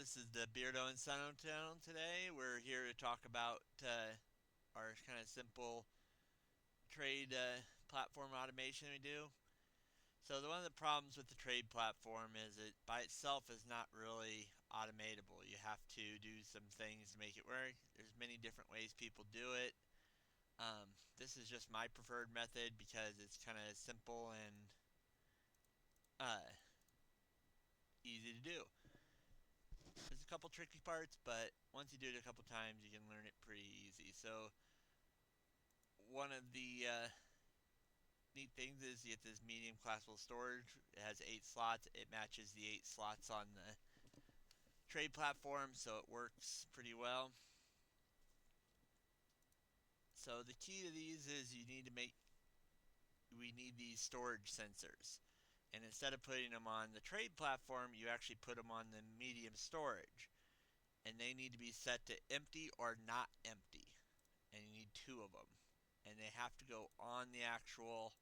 This is the Beardo and Sano channel today. We're here to talk about our kind of simple trade platform automation we do. So one of the problems with the trade platform is it by itself is not really automatable. You have to do some things to make it work. There's many different ways people do it. This is just my preferred method because it's kind of simple and uh, easy to do. There's a couple tricky parts, but once you do it a couple times, you can learn it pretty easy. So one of the neat things is you get this medium classical storage. It has 8 slots. It matches the 8 slots on the trade platform, so it works pretty well. So the key to these is we need these storage sensors. And instead of putting them on the trade platform, you actually put them on the medium storage. And they need to be set to empty or not empty. And you need 2 of them. And they have to go on the actual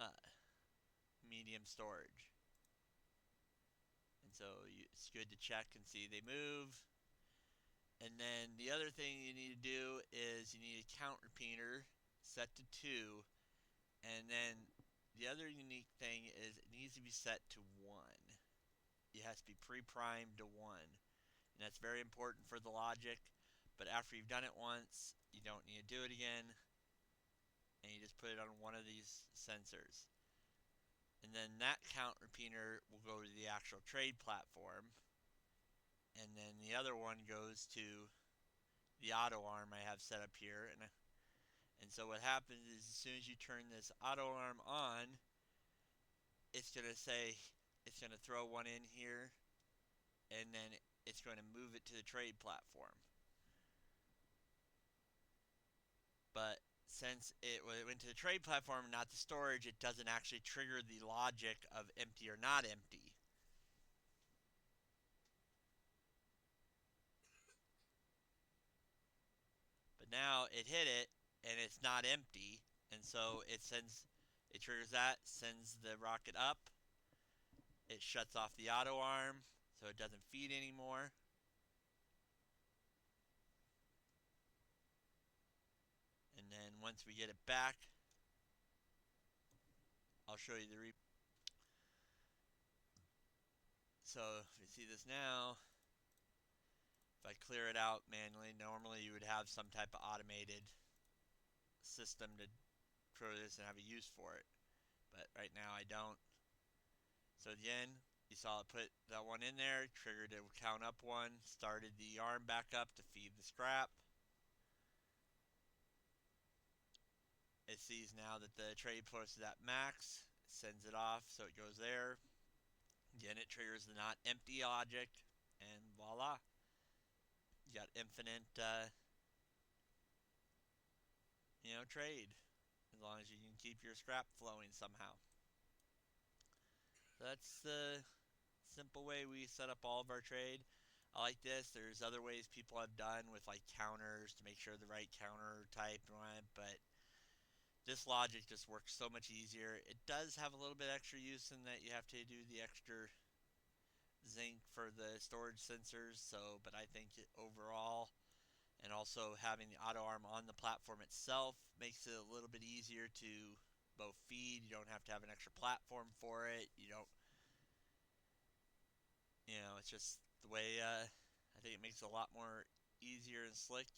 uh, medium storage. And so it's good to check and see they move. And then the other thing you need to do is you need a count repeater set to 2. And then the other unique thing is it needs to be set to 1. It has to be pre-primed to 1. And that's very important for the logic. But after you've done it once, you don't need to do it again. And you just put it on one of these sensors. And then that count repeater will go to the actual trade platform. And then the other one goes to the auto arm I have set up here. And so what happens is as soon as you turn this auto arm on, it's going to say, it's going to throw one in here, and then it's going to move it to the trade platform. But since it went to the trade platform, not the storage, it doesn't actually trigger the logic of empty or not empty. But now it hit it, and it's not empty, and so it triggers that, sends the rocket up, it shuts off the auto arm, so it doesn't feed anymore. And then once we get it back, I'll show you the So if you see this now, if I clear it out manually, normally you would have some type of automated system to throw this and have a use for it. But right now I don't. So again, you saw it put that one in there, triggered it count up 1, started the arm back up to feed the scrap. It sees now that the trade post is at max, it sends it off so it goes there. Again, it triggers the not empty object, and voila, you got infinite, trade as long as you can keep your scrap flowing somehow. So that's the simple way we set up all of our trade. I like this. There's other ways people have done with like counters to make sure the right counter type and but this logic just works so much easier. It does have a little bit extra use in that you have to do the extra zinc for the storage sensors. So, but I think overall, and also having the auto arm on the platform itself makes it a little bit easier to both feed. You don't have to have an extra platform for it. You don't, it's just the way I think it makes it a lot more easier and slick.